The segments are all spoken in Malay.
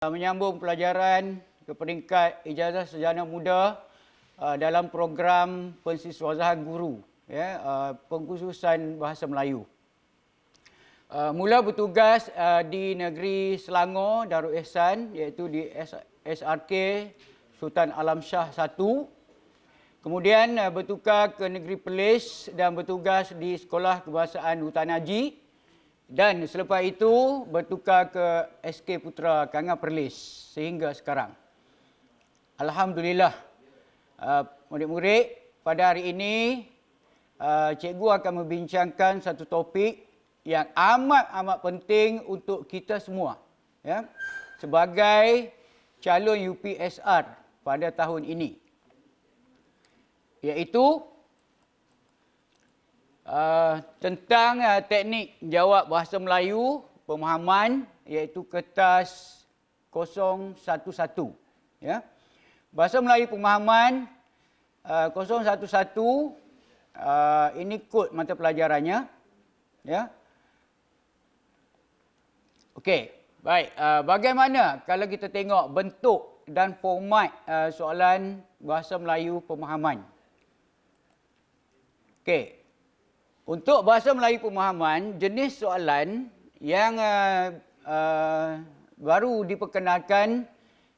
Menyambung pelajaran ke peringkat ijazah sarjana muda dalam program pensiswazahan guru, pengkhususan bahasa Melayu. Mula bertugas di negeri Selangor Darul Ihsan, iaitu di SRK Sultan Alam Shah 1. Kemudian bertukar ke negeri Perlis dan bertugas di Sekolah Kebahasaan Hutan Haji. Dan selepas itu bertukar ke SK Putra Kangan Perlis sehingga sekarang. Alhamdulillah, murid-murid, pada hari ini cikgu akan membincangkan satu topik yang amat penting untuk kita semua, ya, sebagai calon UPSR pada tahun ini, iaitu tentang teknik jawab bahasa Melayu pemahaman, iaitu kertas 011, ya. Bahasa Melayu pemahaman 011, ini kod mata pelajarannya, ya. Okey, baik. Bagaimana kalau kita tengok bentuk dan format soalan bahasa Melayu pemahaman? Okey. Untuk bahasa Melayu pemahaman, jenis soalan yang baru diperkenalkan,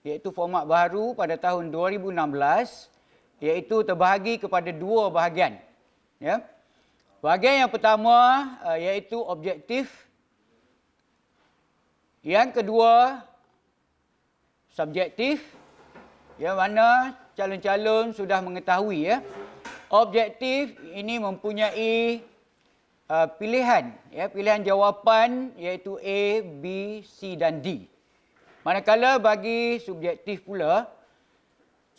iaitu format baru pada tahun 2016, iaitu terbahagi kepada dua bahagian. Ya. Bahagian yang pertama iaitu objektif. Yang kedua, subjektif, yang mana calon-calon sudah mengetahui, ya. Objektif ini mempunyai pilihan, ya, pilihan jawapan iaitu A, B, C dan D. Manakala bagi subjektif pula,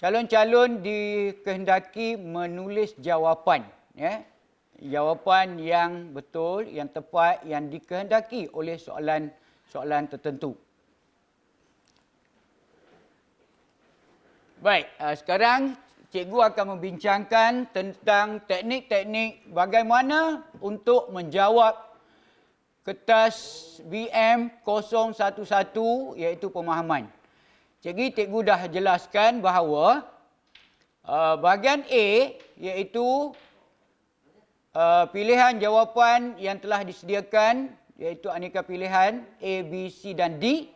calon-calon dikehendaki menulis jawapan, ya, jawapan yang betul, yang tepat, yang dikehendaki oleh soalan tertentu. Baik, sekarang cikgu akan membincangkan tentang teknik-teknik bagaimana untuk menjawab kertas BM 011, iaitu pemahaman. Cikgu dah jelaskan bahawa bahagian A, iaitu pilihan jawapan yang telah disediakan, iaitu aneka pilihan A, B, C dan D,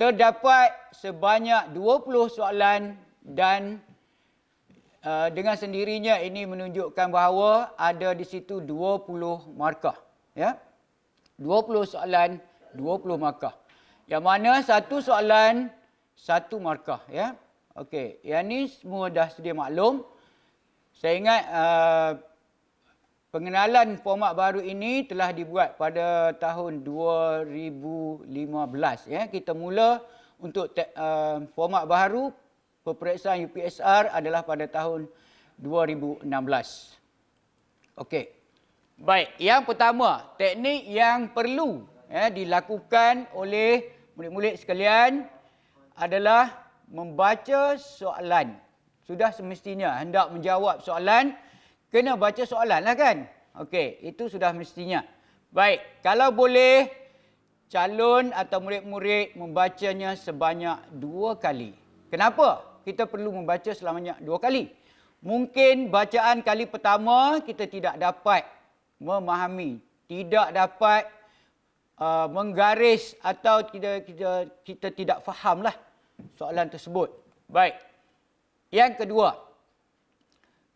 terdapat sebanyak 20 soalan dan dengan sendirinya ini menunjukkan bahawa ada di situ 20 markah, ya. 20 soalan, 20 markah. Yang mana satu soalan, satu markah, ya. Okey, yang ni semua dah sedia maklum. Saya ingat pengenalan format baru ini telah dibuat pada tahun 2015, ya. Kita mula untuk format baru peperiksaan UPSR adalah pada tahun 2016. Okey. Baik, yang pertama, teknik yang perlu, ya, dilakukan oleh murid-murid sekalian adalah membaca soalan. Sudah semestinya hendak menjawab soalan, kena baca soalan lah, kan? Okey, itu sudah mestinya. Baik, kalau boleh, calon atau murid-murid membacanya sebanyak 2 kali. Kenapa kita perlu membaca selamanya 2 kali? Mungkin bacaan kali pertama kita tidak dapat memahami, tidak dapat menggaris atau kita tidak fahamlah soalan tersebut. Baik. Yang kedua,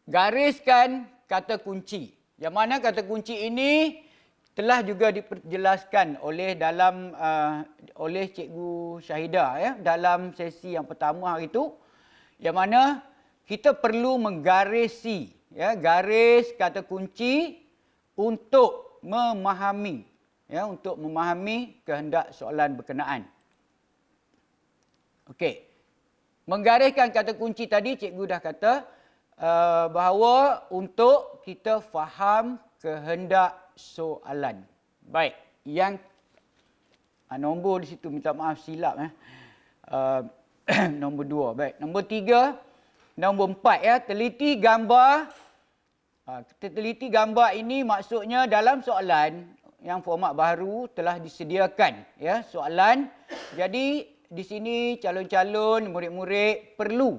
gariskan kata kunci. Yang mana kata kunci ini telah juga diperjelaskan oleh oleh Cikgu Syahidah, ya, dalam sesi yang pertama hari itu, yang mana kita perlu menggarisi, ya, garis kata kunci untuk memahami, ya, untuk memahami kehendak soalan berkenaan. Okey. Menggariskan kata kunci tadi cikgu dah kata bahawa untuk kita faham kehendak soalan. Baik, yang nombor di situ minta maaf silap, nombor 2. Baik, nombor 3, nombor 4, ya, teliti gambar. Teliti gambar ini maksudnya dalam soalan yang format baru telah disediakan, ya, soalan. Jadi di sini calon-calon murid-murid perlu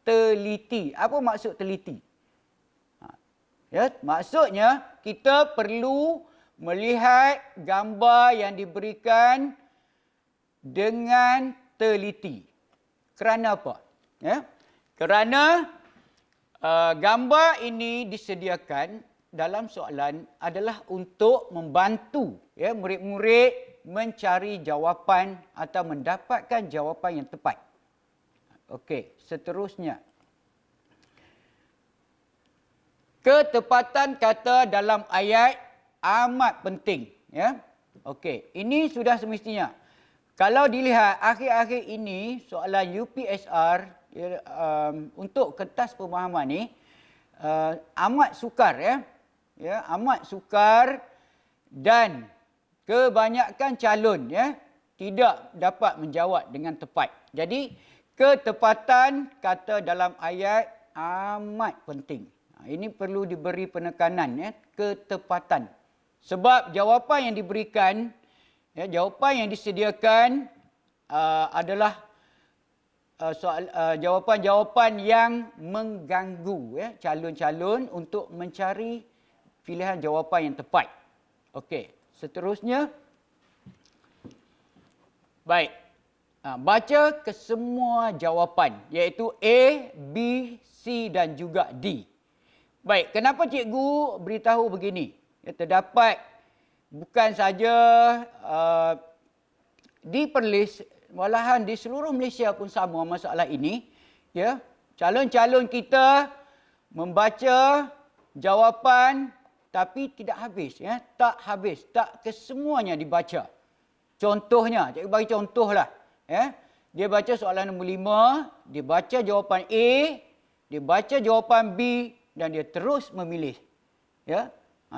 teliti. Apa maksud teliti? Ya, maksudnya kita perlu melihat gambar yang diberikan dengan teliti. Kerana apa? Ya? Kerana gambar ini disediakan dalam soalan adalah untuk membantu ya, murid-murid mencari jawapan atau mendapatkan jawapan yang tepat. Okey, seterusnya. Ketepatan kata dalam ayat amat penting. Ya? Okey, ini sudah semestinya. Kalau dilihat akhir-akhir ini soalan UPSR ya, untuk kertas pemahaman ni amat sukar ya. Ya, amat sukar dan kebanyakan calon ya tidak dapat menjawab dengan tepat. Jadi ketepatan kata dalam ayat amat penting. Ini perlu diberi penekanan ya, ketepatan. Sebab jawapan yang diberikan ya, jawapan yang disediakan adalah jawapan-jawapan yang mengganggu ya, calon-calon untuk mencari pilihan jawapan yang tepat. Okey, seterusnya. Baik. Baca kesemua jawapan iaitu A, B, C dan juga D. Baik, kenapa cikgu beritahu begini? Ya, terdapat bukan saja di Perlis, malahan di seluruh Malaysia pun sama masalah ini. Ya, calon-calon kita membaca jawapan tapi tidak habis. Ya, tak habis, tak kesemuanya dibaca. Contohnya, cikgu bagi contohlah. Ya, dia baca soalan nombor 5, dia baca jawapan A, dia baca jawapan B dan dia terus memilih. Ya,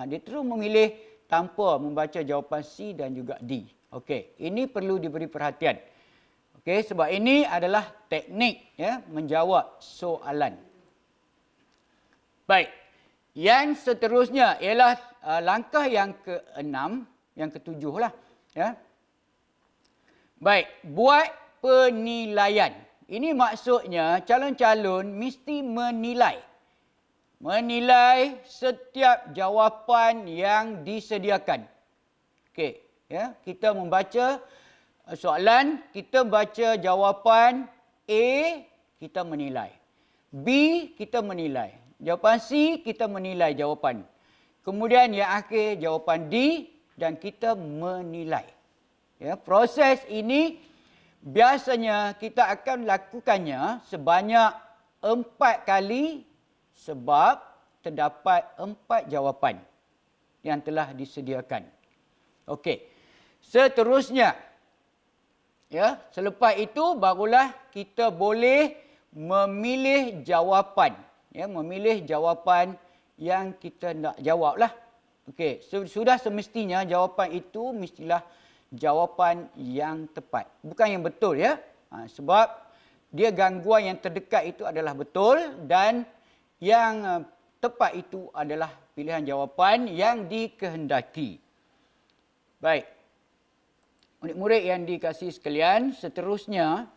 dia terus memilih tanpa membaca jawapan C dan juga D. Okey, ini perlu diberi perhatian. Okey, sebab ini adalah teknik ya menjawab soalan. Baik. Yang seterusnya ialah langkah yang ke-6, yang ke-7 lah, ya. Baik, buat penilaian. Ini maksudnya calon-calon mesti menilai. Menilai setiap jawapan yang disediakan. Okey, ya. Kita membaca soalan, kita baca jawapan A, kita menilai. B, kita menilai. Jawapan C, kita menilai jawapan. Kemudian yang akhir jawapan D dan kita menilai. Ya, proses ini biasanya kita akan lakukannya sebanyak 4 kali sebab terdapat 4 jawapan yang telah disediakan. Okey. Seterusnya, ya, selepas itu barulah kita boleh memilih jawapan. Ya, memilih jawapan yang kita nak jawablah. Okey, sudah semestinya jawapan itu mestilah jawapan yang tepat. Bukan yang betul ya. Sebab dia gangguan yang terdekat itu adalah betul dan yang tepat itu adalah pilihan jawapan yang dikehendaki. Baik. Murid-murid yang dikasihi sekalian, seterusnya.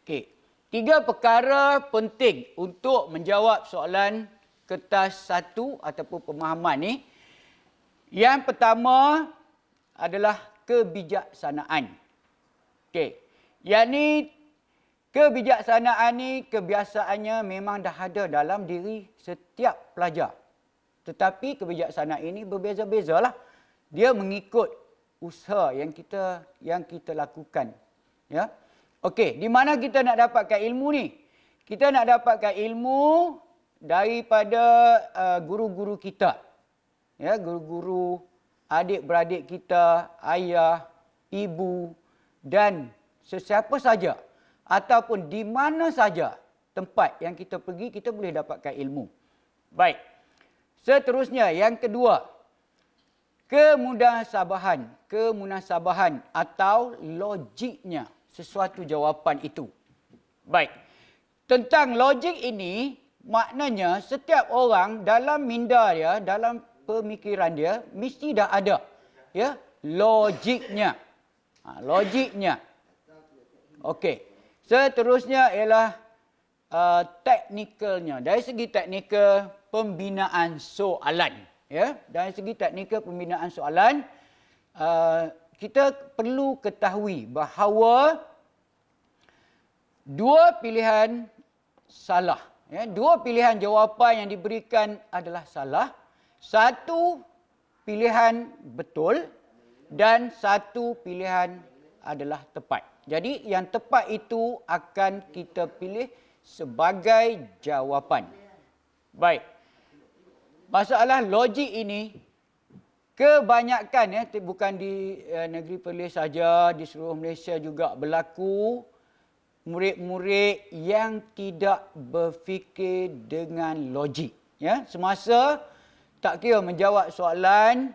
Okey. 3 perkara penting untuk menjawab soalan kertas 1 ataupun pemahaman ni. Yang pertama adalah kebijaksanaan. Okey. Yang ni, kebijaksanaan ni kebiasaannya memang dah ada dalam diri setiap pelajar. Tetapi kebijaksanaan ini berbeza-bezalah. Dia mengikut usaha yang kita lakukan. Ya. Okey, di mana kita nak dapatkan ilmu ni? Kita nak dapatkan ilmu daripada guru-guru kita. Ya, guru-guru, adik-beradik kita, ayah, ibu dan sesiapa saja ataupun di mana saja tempat yang kita pergi, kita boleh dapatkan ilmu. Baik. Seterusnya, yang kedua, kemunasabahan atau logiknya sesuatu jawapan itu. Baik. Tentang logik ini, maknanya setiap orang dalam minda dia, dalam pemikiran dia, mesti dah ada. Ya, logiknya. Logiknya. Okey. Seterusnya ialah teknikalnya. Dari segi teknikal pembinaan soalan. Ya, dari segi teknikal pembinaan soalan, kita perlu ketahui bahawa dua pilihan salah. Ya, dua pilihan jawapan yang diberikan adalah salah. Satu pilihan betul dan satu pilihan adalah tepat. Jadi yang tepat itu akan kita pilih sebagai jawapan. Baik. Masalah logik ini kebanyakan, ya, bukan di negeri Perlis saja, di seluruh Malaysia juga berlaku murid-murid yang tidak berfikir dengan logik. Ya, semasa tak kira menjawab soalan,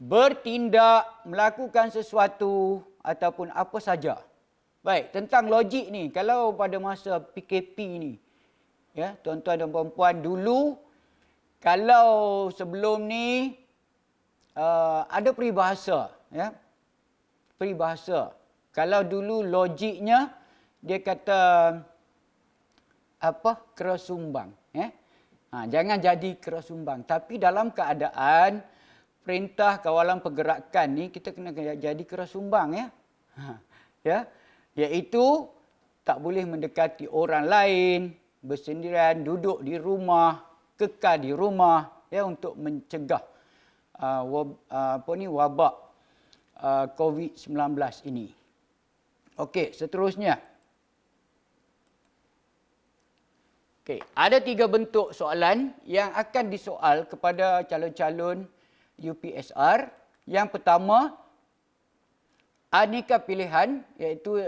bertindak, melakukan sesuatu ataupun apa saja. Baik, tentang logik ni, kalau pada masa PKP ni, ya, tuan-tuan dan puan-puan, dulu kalau sebelum ni ada peribahasa, ya. Peribahasa. Kalau dulu logiknya dia kata apa? Kerasumbang, ya. Jangan jadi kerasumbang. Tapi dalam keadaan perintah kawalan pergerakan ni, kita kena jadi kerasumbang, ya. Ya, iaitu tak boleh mendekati orang lain, bersendirian, duduk di rumah, kekal di rumah, ya, untuk mencegah wabak COVID-19 ini. Okey, seterusnya. Okey, ada 3 bentuk soalan yang akan disoal kepada calon-calon UPSR. Yang pertama, aneka pilihan, iaitu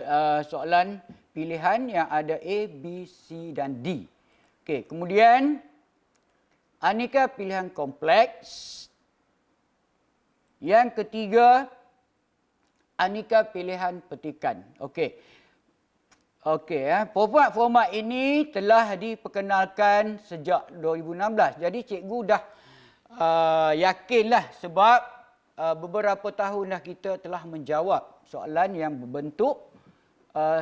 soalan pilihan yang ada A, B, C dan D. Okey, kemudian aneka pilihan kompleks. Yang ketiga, aneka pilihan petikan. Okey. Format ini telah diperkenalkan sejak 2016. Jadi cikgu dah yakinlah sebab beberapa tahun dah kita telah menjawab soalan yang berbentuk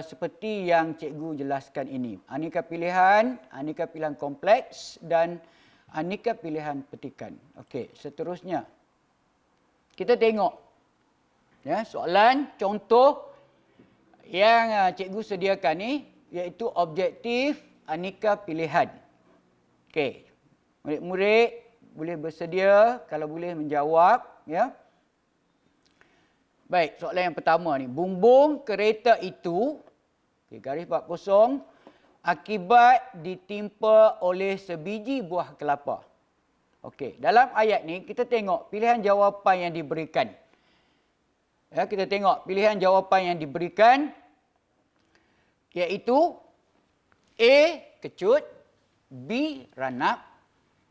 seperti yang cikgu jelaskan ini. Aneka pilihan kompleks dan aneka pilihan petikan. Okey, seterusnya. Kita tengok, ya, soalan contoh yang cikgu sediakan ni, iaitu objektif aneka pilihan. Okey, murid-murid boleh bersedia, kalau boleh menjawab, ya. Baik, soalan yang pertama ni, bumbung kereta itu, garis 40, akibat ditimpa oleh sebiji buah kelapa. Okey, dalam ayat ni kita tengok pilihan jawapan yang diberikan. Ya, kita tengok pilihan jawapan yang diberikan, iaitu A, kecut, B, ranap,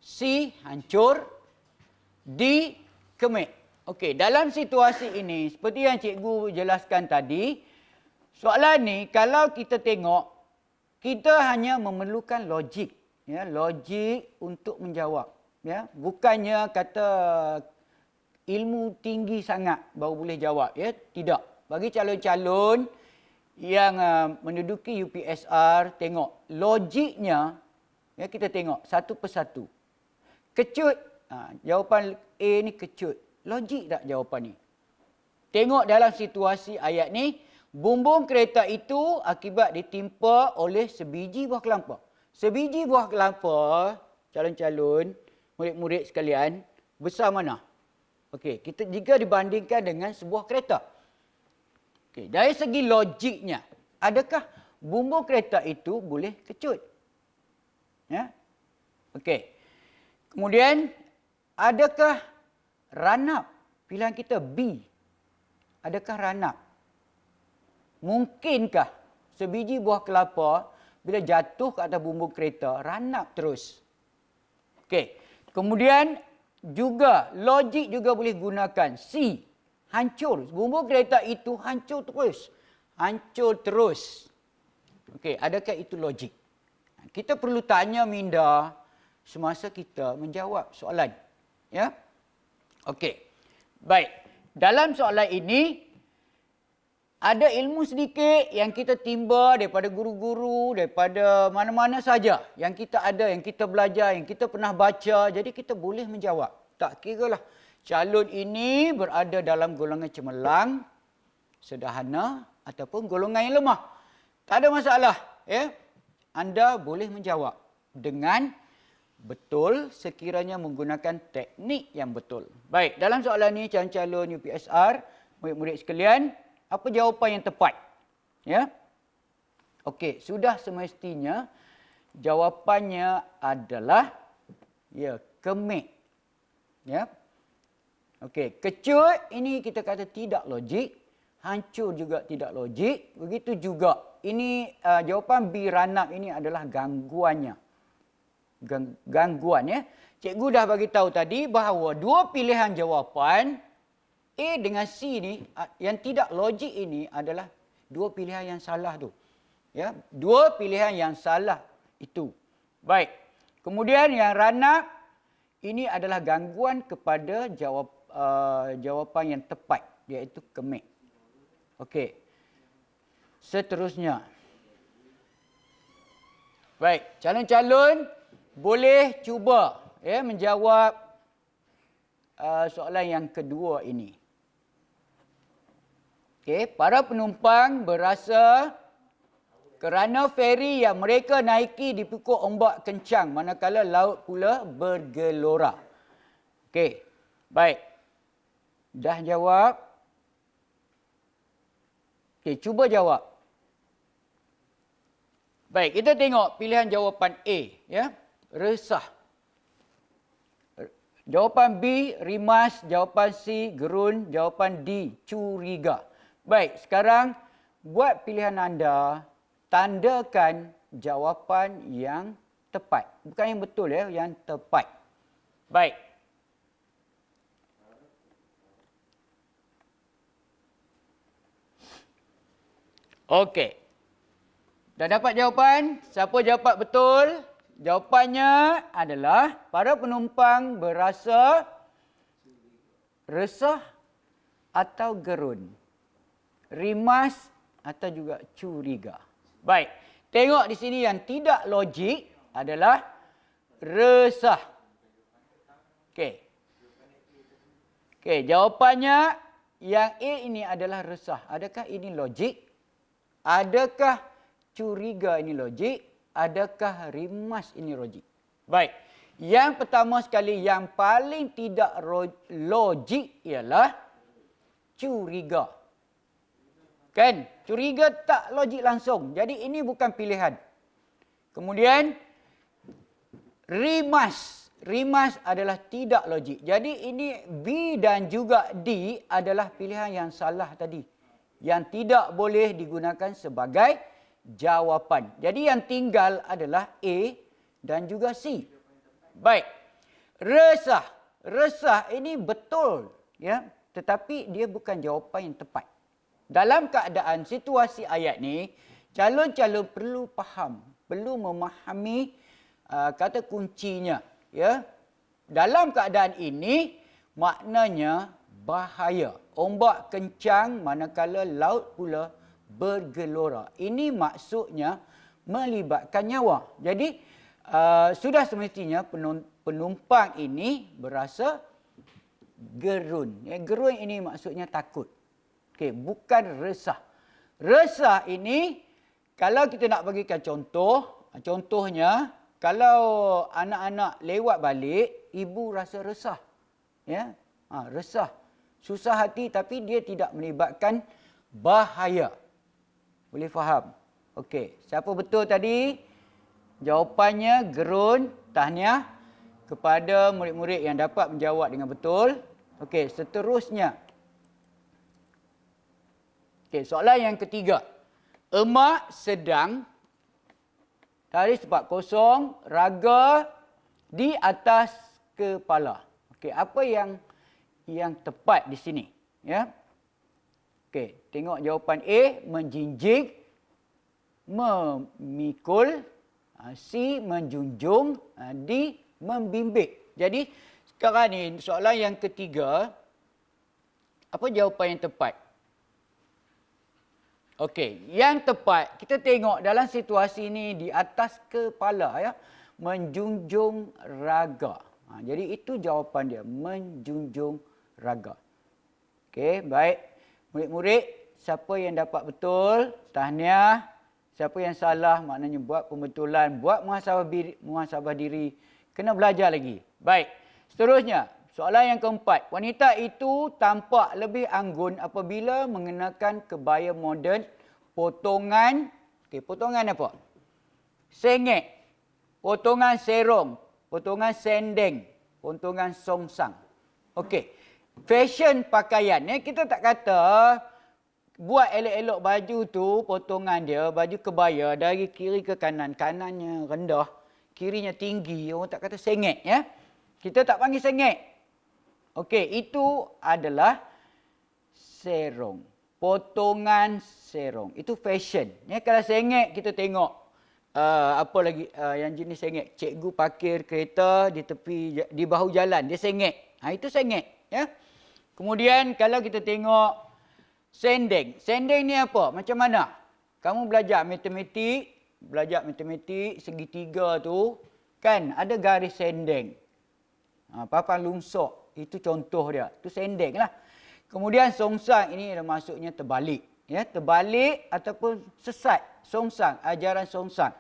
C, hancur, D, kemik. Okey, dalam situasi ini, seperti yang cikgu jelaskan tadi, soalan ni kalau kita tengok, kita hanya memerlukan logik, ya, logik untuk menjawab. Ya, bukannya kata ilmu tinggi sangat baru boleh jawab, ya, tidak. Bagi calon-calon yang menduduki UPSR, tengok logiknya, ya, kita tengok satu persatu. Kecut, jawapan A ni kecut. Logik tak jawapan ni? Tengok dalam situasi ayat ni, bumbung kereta itu akibat ditimpa oleh sebiji buah kelapa. Sebiji buah kelapa, calon-calon murid-murid sekalian, besar mana? Okey, kita jika dibandingkan dengan sebuah kereta. Okey, dari segi logiknya, adakah bumbung kereta itu boleh kecut? Ya. Okey. Kemudian, adakah ranap? Pilihan kita B. Adakah ranap? Mungkinkah sebiji buah kelapa bila jatuh ke atas bumbung kereta, ranap terus? Okey. Kemudian juga logik juga boleh gunakan C, hancur. Bumbung kereta itu hancur terus. Hancur terus. Okey, adakah itu logik? Kita perlu tanya minda semasa kita menjawab soalan. Ya? Okey. Baik. dalam soalan ini, ada ilmu sedikit yang kita timba daripada guru-guru, daripada mana-mana saja yang kita ada, yang kita belajar, yang kita pernah baca. Jadi kita boleh menjawab. Tak kiralah calon ini berada dalam golongan cemerlang, sederhana ataupun golongan yang lemah. Tak ada masalah. Ya? Anda boleh menjawab dengan betul sekiranya menggunakan teknik yang betul. Baik, dalam soalan ini calon-calon UPSR, murid-murid sekalian, apa jawapan yang tepat? Ya. Okey, sudah semestinya jawapannya adalah kemek. Ya. Okey, kecut ini kita kata tidak logik, hancur juga tidak logik, begitu juga. Ini jawapan B ranap ini adalah gangguannya. Gangguan ya. Cikgu dah bagi tahu tadi bahawa dua pilihan jawapan A dengan C ni yang tidak logik ini adalah dua pilihan yang salah tu. Ya, dua pilihan yang salah itu. Baik. Kemudian yang ranap ini adalah gangguan kepada jawapan yang tepat, iaitu kemek. Okey. Seterusnya. Baik, calon-calon boleh cuba menjawab soalan yang kedua ini. Okey, para penumpang berasa kerana feri yang mereka naiki dipikul ombak kencang manakala laut pula bergelora. Okey, baik. Dah jawab? Okey, cuba jawab. Baik, kita tengok pilihan jawapan A. Ya, resah. Jawapan B, rimas. Jawapan C, gerun. Jawapan D, curiga. Baik, sekarang buat pilihan anda, tandakan jawapan yang tepat. Bukan yang betul ya, yang tepat. Baik. Okey. Dah dapat jawapan? Siapa jawab betul? Jawapannya adalah para penumpang berasa resah atau gerun, rimas atau juga curiga. Baik, tengok di sini yang tidak logik adalah resah. Okey. Okey, jawapannya yang A ini adalah resah. Adakah ini logik? Adakah curiga ini logik? Adakah rimas ini logik? Baik. Yang pertama sekali yang paling tidak logik ialah curiga. Kan? Curiga tak logik langsung. Jadi ini bukan pilihan. Kemudian rimas. Rimas adalah tidak logik. Jadi ini B dan juga D adalah pilihan yang salah tadi. Yang tidak boleh digunakan sebagai jawapan. Jadi yang tinggal adalah A dan juga C. Baik. Resah. Resah ini betul. Ya, tetapi dia bukan jawapan yang tepat. Dalam keadaan situasi ayat ni, calon-calon perlu faham, perlu memahami kata kuncinya. Ya, dalam keadaan ini, maknanya bahaya. Ombak kencang manakala laut pula bergelora. Ini maksudnya melibatkan nyawa. Jadi, sudah semestinya penumpang ini berasa gerun. Gerun ini maksudnya takut. Okey, bukan resah. Resah ini, kalau kita nak bagikan contoh, contohnya, kalau anak-anak lewat balik, ibu rasa resah. Ya, resah. Susah hati tapi dia tidak melibatkan bahaya. Boleh faham? Okey, siapa betul tadi? Jawapannya gerun. Tahniah kepada murid-murid yang dapat menjawab dengan betul. Okey, seterusnya. Okey, soalan yang ketiga. Emak sedang tarik sepak kosong, raga di atas kepala. Okey, apa yang tepat di sini? Ya. Okey, tengok jawapan A, menjinjing, memikul, C, menjunjung, D, membimbing. Jadi, sekarang ni soalan yang ketiga, Apa jawapan yang tepat? Okey, yang tepat kita tengok dalam situasi ini di atas kepala ya, menjunjung raga. Jadi itu jawapan dia, menjunjung raga. Okey, baik. Murid-murid, siapa yang dapat betul, tahniah. Siapa yang salah, maknanya buat pembetulan, buat muhasabah diri, kena belajar lagi. Baik, seterusnya, soalan yang keempat. Wanita itu tampak lebih anggun apabila mengenakan kebaya moden potongan, potongan apa? Sengit, potongan serong, potongan sendeng, potongan songsang. Okey, fashion pakaian. Kita tak kata buat elok-elok baju tu, potongan dia, baju kebaya dari kiri ke kanan. Kanannya rendah, kirinya tinggi. Orang tak kata sengit. Ya? Kita tak panggil sengit. Okey, itu adalah serong. Potongan serong. Itu fashion. Ya, kalau sengit, kita tengok. Apa lagi yang jenis sengit? Cikgu parkir kereta di tepi, di bahu jalan. Dia sengit. Itu sengit. Ya? Kemudian, kalau kita tengok sendeng. Sendeng ni apa? Macam mana? Kamu belajar matematik segitiga tu, kan ada garis sendeng. Papan lungsok, itu contoh dia. Itu sendeng lah. Kemudian songsang ini ada maksudnya terbalik. Ya, terbalik ataupun sesat. Songsang, ajaran songsang.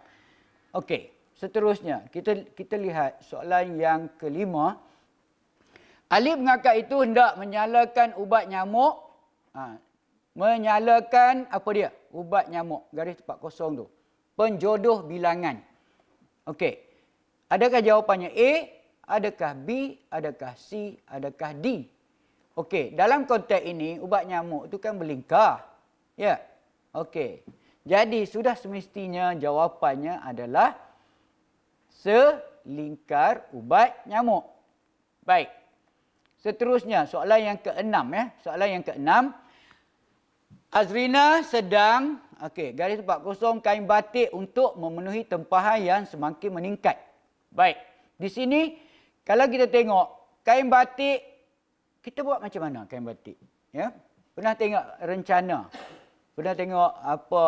Okey, seterusnya kita lihat soalan yang kelima. Alif mengakak itu hendak menyalakan ubat nyamuk. Menyalakan apa dia? Ubat nyamuk. Garis tepat kosong tu. Penjodoh bilangan. Okey. Adakah jawapannya A? Adakah B? Adakah C? Adakah D? Okey. Dalam konteks ini, ubat nyamuk tu kan berlingkar. Ya. Okey. Jadi, sudah semestinya jawapannya adalah selingkar ubat nyamuk. Baik. Seterusnya, soalan yang keenam. Ya. Soalan yang keenam. Azrina sedang, garis tepat kosong, kain batik untuk memenuhi tempahan yang semakin meningkat. Baik, di sini kalau kita tengok kain batik, kita buat macam mana kain batik? Ya, pernah tengok rencana? Pernah tengok apa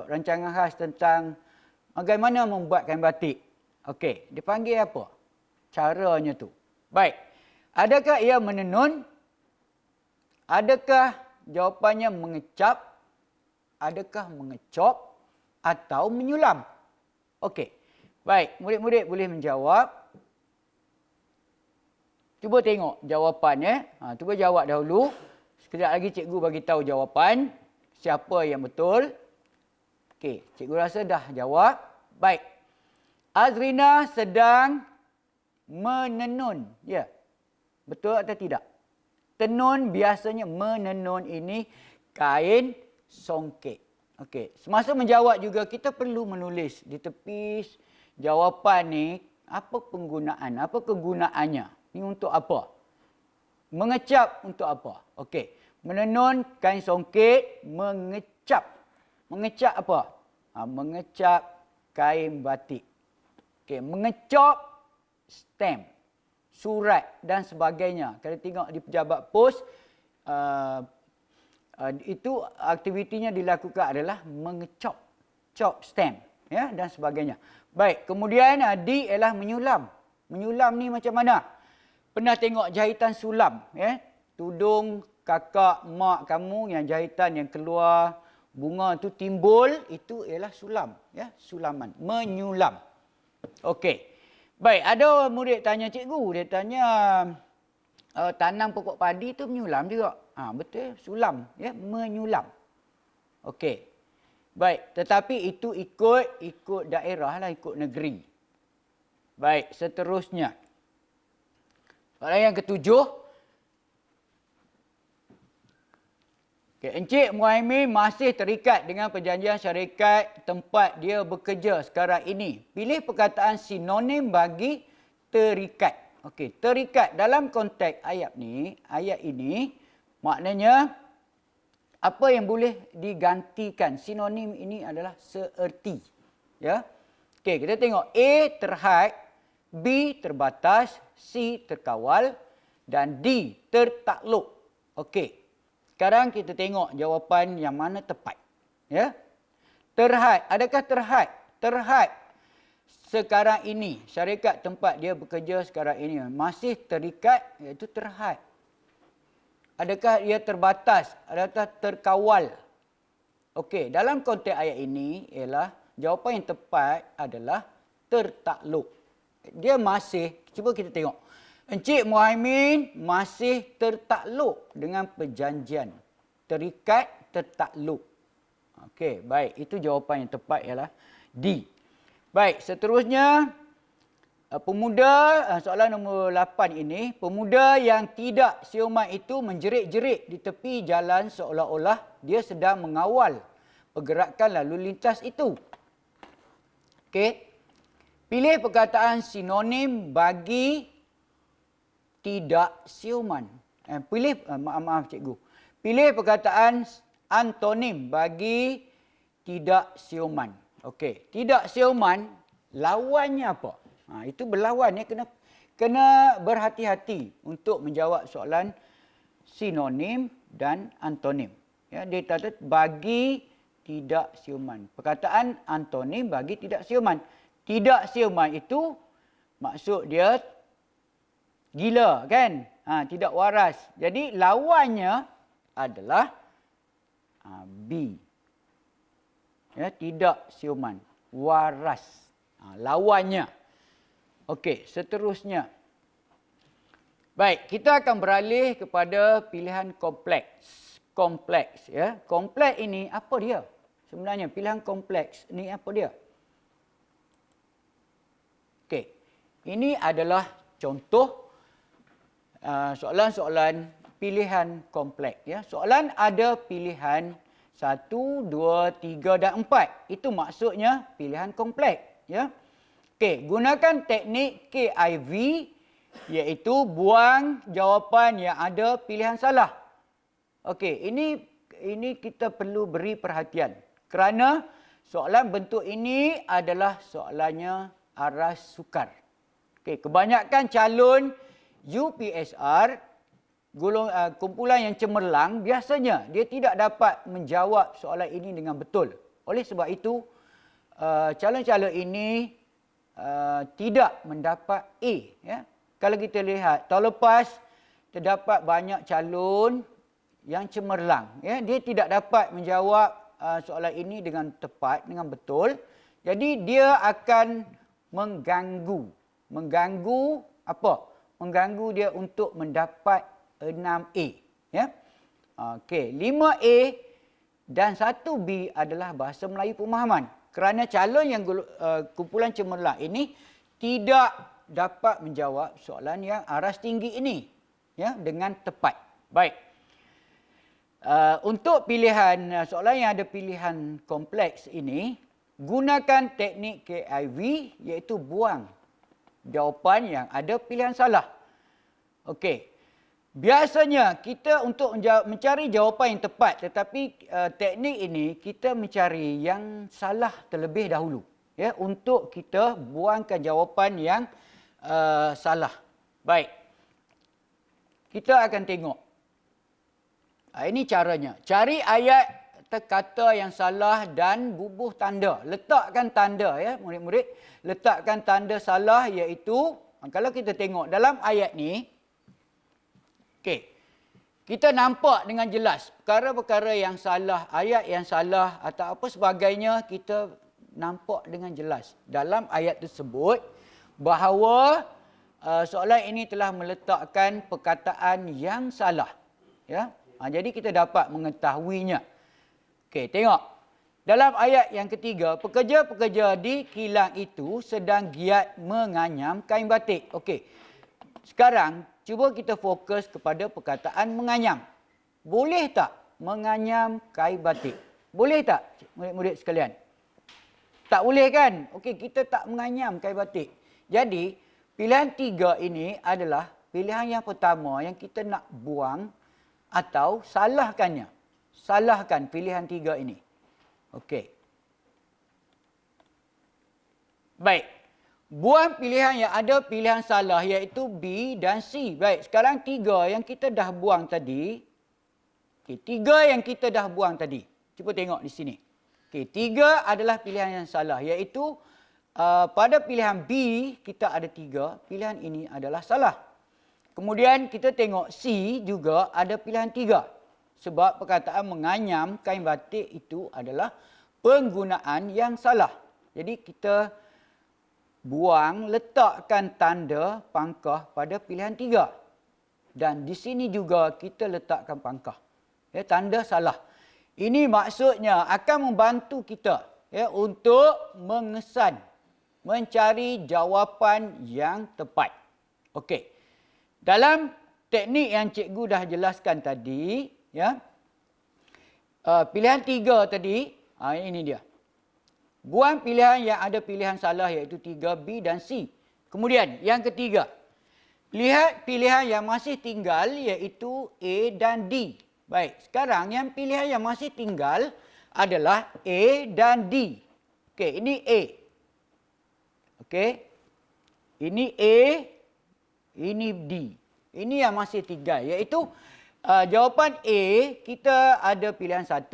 rancangan khas tentang bagaimana membuat kain batik? Okey, dipanggil apa? Caranya tu. Baik, adakah ia menenun? Adakah jawapannya mengecap, adakah mengecop atau menyulam? Okey. Baik, murid-murid boleh menjawab. Cuba tengok jawapannya. Cuba jawab dahulu. Sekejap lagi cikgu bagi tahu jawapan. Siapa yang betul? Okey, cikgu rasa dah jawab. Baik. Azrina sedang menenun. Ya. Betul atau tidak? Tenun biasanya menenun ini kain songket. Okey, semasa menjawab juga kita perlu menulis di tepi jawapan ni apa penggunaan, apa kegunaannya. Ini untuk apa? Mengecap untuk apa? Okey, menenun kain songket, mengecap. Mengecap apa? Mengecap kain batik. Okey, mengecop stamp, surat dan sebagainya. Kalau tengok di pejabat pos, itu aktivitinya dilakukan adalah mengecop, cop stamp, ya, dan sebagainya. Baik, kemudian D ialah menyulam. Menyulam ni macam mana? Pernah tengok jahitan sulam, ya? Tudung kakak, mak kamu yang jahitan yang keluar bunga tu timbul, itu ialah sulam, ya, sulaman, menyulam. Okey. Baik, ada murid tanya cikgu, dia tanya tanam pokok padi tu menyulam juga. Betul, sulam, ya, menyulam. Okey. Baik, tetapi itu ikut daerah lah, ikut negeri. Baik, seterusnya. Soalan yang ketujuh. Encik Muhaimin masih terikat dengan perjanjian syarikat tempat dia bekerja sekarang ini. Pilih perkataan sinonim bagi terikat. Okey, terikat dalam konteks ayat ini maknanya apa yang boleh digantikan. Sinonim ini adalah seerti. Ya. Okey, kita tengok A terhad, B terbatas, C terkawal dan D tertakluk. Okey. Sekarang kita tengok jawapan yang mana tepat. Ya. Terhad. Adakah terhad? Terhad sekarang ini, syarikat tempat dia bekerja sekarang ini masih terikat, iaitu terhad. Adakah ia terbatas? Adakah terkawal? Okey, dalam konteks ayat ini ialah jawapan yang tepat adalah tertakluk. Dia masih, cuba kita tengok. Encik Muhaimin masih tertakluk dengan perjanjian. Terikat, tertakluk. Okey, baik. Itu jawapan yang tepat ialah D. Baik, seterusnya pemuda, soalan nombor 8 ini. Pemuda yang tidak siuman itu menjerit-jerit di tepi jalan seolah-olah dia sedang mengawal pergerakan lalu lintas itu. Okey. Pilih perkataan sinonim bagi tidak siuman. Maaf cikgu. Pilih perkataan antonim bagi tidak siuman. Okey, tidak siuman lawannya apa? Itu berlawan ya, kena berhati-hati untuk menjawab soalan sinonim dan antonim. Ya, dia kata bagi tidak siuman. Perkataan antonim bagi tidak siuman. Tidak siuman itu maksud dia gila kan? Tidak waras. Jadi lawannya adalah B. Ya, tidak siuman. Waras. Lawannya. Okey, seterusnya. Baik, kita akan beralih kepada pilihan kompleks. Kompleks. Ya. Kompleks ini apa dia? Sebenarnya pilihan kompleks ini apa dia? Okey, ini adalah contoh soalan-soalan pilihan kompleks. Ya. Soalan ada pilihan 1, 2, 3 dan 4. Itu maksudnya pilihan kompleks. Ya. Okey, gunakan teknik KIV iaitu buang jawapan yang ada pilihan salah. Okey, ini kita perlu beri perhatian. Kerana soalan bentuk ini adalah soalannya aras sukar. Okey, kebanyakan calon UPSR, kumpulan yang cemerlang, biasanya dia tidak dapat menjawab soalan ini dengan betul. Oleh sebab itu, calon-calon ini tidak mendapat A. Ya. Kalau kita lihat, tahun lepas terdapat banyak calon yang cemerlang. Ya. Dia tidak dapat menjawab soalan ini dengan tepat, dengan betul. Jadi dia akan mengganggu. Mengganggu apa? Mengganggu dia untuk mendapat 6A. Ya. Okey, 5A dan 1B adalah bahasa Melayu pemahaman. Kerana calon yang kumpulan cemerlang ini tidak dapat menjawab soalan yang aras tinggi ini, ya, dengan tepat. Baik. Untuk pilihan soalan yang ada pilihan kompleks ini, gunakan teknik KIV iaitu buang jawapan yang ada pilihan salah. Okey. Biasanya kita untuk mencari jawapan yang tepat, tetapi teknik ini kita mencari yang salah terlebih dahulu, ya, untuk kita buangkan jawapan yang salah. Baik. Kita akan tengok. Ini caranya. Cari ayat kata yang salah dan bubuh tanda. Letakkan tanda, ya, murid-murid. Letakkan tanda salah iaitu, kalau kita tengok dalam ayat ni, okey, kita nampak dengan jelas perkara-perkara yang salah, ayat yang salah atau apa sebagainya, kita nampak dengan jelas dalam ayat tersebut bahawa soalan ini telah meletakkan perkataan yang salah. Ya, jadi kita dapat mengetahuinya. Okey, tengok. Dalam ayat yang ketiga, pekerja-pekerja di kilang itu sedang giat menganyam kain batik. Okey. Sekarang, cuba kita fokus kepada perkataan menganyam. Boleh tak menganyam kain batik? Boleh tak, murid-murid sekalian? Tak boleh kan? Okey, kita tak menganyam kain batik. Jadi, pilihan 3 ini adalah pilihan yang pertama yang kita nak buang atau salahkannya. Salahkan pilihan 3 ini. Okey. Baik. Buang pilihan yang ada pilihan salah iaitu B dan C. Baik, sekarang 3 yang kita dah buang tadi. Okey, 3 yang kita dah buang tadi. Cuba tengok di sini. Okey, 3 adalah pilihan yang salah, iaitu pada pilihan B kita ada 3, pilihan ini adalah salah. Kemudian kita tengok C juga ada pilihan 3. Sebab perkataan menganyam kain batik itu adalah penggunaan yang salah. Jadi kita buang, letakkan tanda pangkah pada pilihan 3. Dan di sini juga kita letakkan pangkah. Ya, tanda salah. Ini maksudnya akan membantu kita ya, untuk mengesan, mencari jawapan yang tepat. Okey. Dalam teknik yang cikgu dah jelaskan tadi, ya, pilihan 3 tadi, ini dia. Buang pilihan yang ada pilihan salah iaitu 3, B dan C. Kemudian yang ketiga, lihat pilihan yang masih tinggal iaitu A dan D. Baik, sekarang yang pilihan yang masih tinggal adalah A dan D. Okey, ini A. Okey. Ini A, ini D. Ini yang masih tinggal iaitu jawapan A kita ada pilihan 1